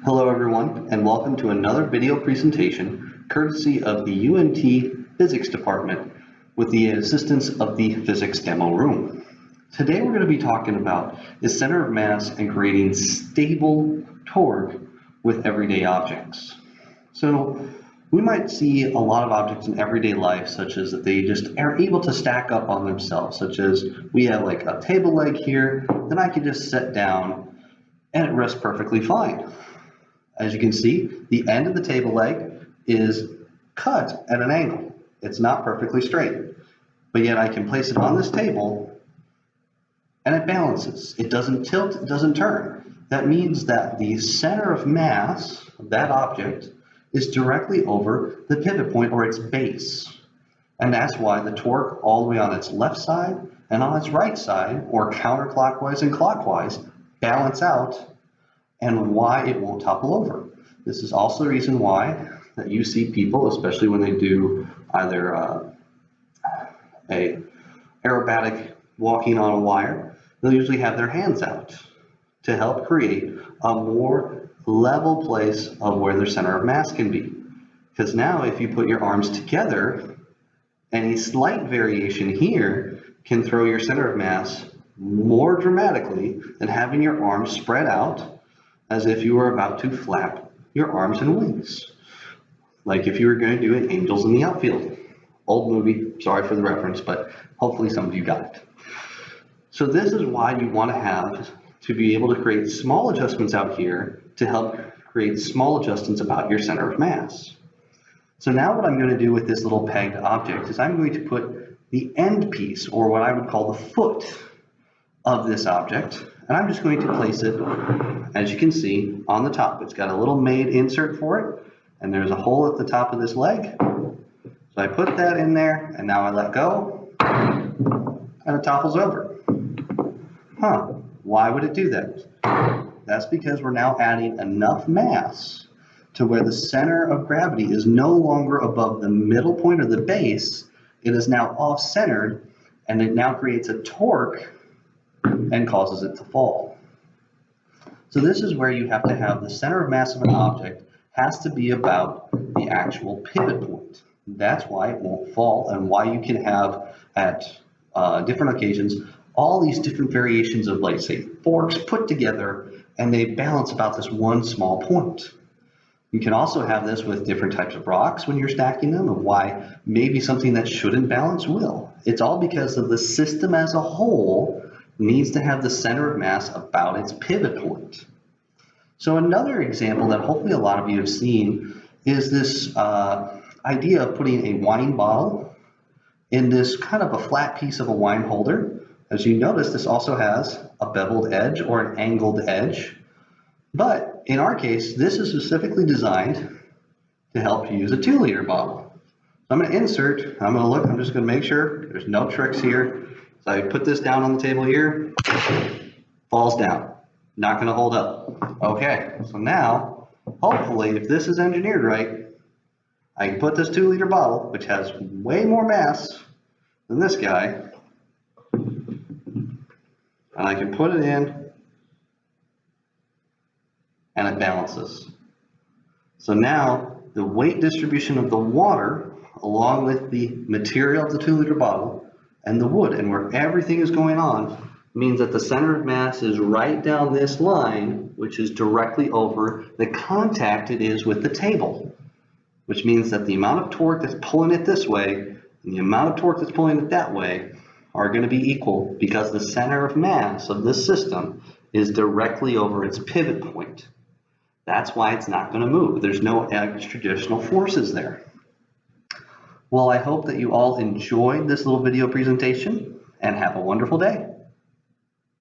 Hello everyone, and welcome to another video presentation courtesy of the UNT Physics Department with the assistance of the Physics Demo Room. Today we're going to be talking about the center of mass and creating stable torque with everyday objects. So we might see a lot of objects in everyday life, such as that they just are able to stack up on themselves, such as we have like a table leg here, then I can just sit down and it rests perfectly fine. As you can see, the end of the table leg is cut at an angle. It's not perfectly straight, but yet I can place it on this table and it balances. It doesn't tilt, it doesn't turn. That means that the center of mass of that object is directly over the pivot point or its base. And that's why the torque all the way on its left side and on its right side, or counterclockwise and clockwise, balance out, and why it won't topple over. This is also the reason why that you see people, especially when they do either a aerobatic walking on a wire, they'll usually have their hands out to help create a more level place of where their center of mass can be. Because now if you put your arms together, any slight variation here can throw your center of mass more dramatically than having your arms spread out as if you were about to flap your arms and wings, like if you were going to do an Angels in the Outfield. Old movie, sorry for the reference, but hopefully some of you got it. So this is why you want to have to be able to create small adjustments out here to help create small adjustments about your center of mass. So now what I'm going to do with this little pegged object is I'm going to put the end piece, or what I would call the foot of this object, and I'm just going to place it, as you can see, on the top. It's got a little made insert for it, and there's a hole at the top of this leg. So I put that in there, and now I let go, and it topples over. Why would it do that? That's because we're now adding enough mass to where the center of gravity is no longer above the middle point or the base. It is now off-centered, and it now creates a torque and causes it to fall. So this is where you have to have the center of mass of an object has to be about the actual pivot point. That's why it won't fall, and why you can have at different occasions all these different variations of, like, say, forks put together, and they balance about this one small point. You can also have this with different types of rocks when you're stacking them, of why maybe something that shouldn't balance will. It's all because of the system as a whole needs to have the center of mass about its pivot point. So another example that hopefully a lot of you have seen is this idea of putting a wine bottle in this kind of a flat piece of a wine holder. As you notice, this also has a beveled edge or an angled edge. But in our case, this is specifically designed to help you use a 2-liter bottle. So I'm going to insert, I'm just going to make sure there's no tricks here. So I put this down on the table here, falls down, not going to hold up. Okay, so now, hopefully, if this is engineered right, I can put this 2-liter bottle, which has way more mass than this guy, and I can put it in, and it balances. So now, the weight distribution of the water, along with the material of the 2-liter bottle, and the wood, and where everything is going on, means that the center of mass is right down this line, which is directly over the contact it is with the table, which means that the amount of torque that's pulling it this way and the amount of torque that's pulling it that way are going to be equal, because the center of mass of this system is directly over its pivot point. That's why it's not going to move. There's no extra forces there. Well, I hope that you all enjoyed this little video presentation, and have a wonderful day.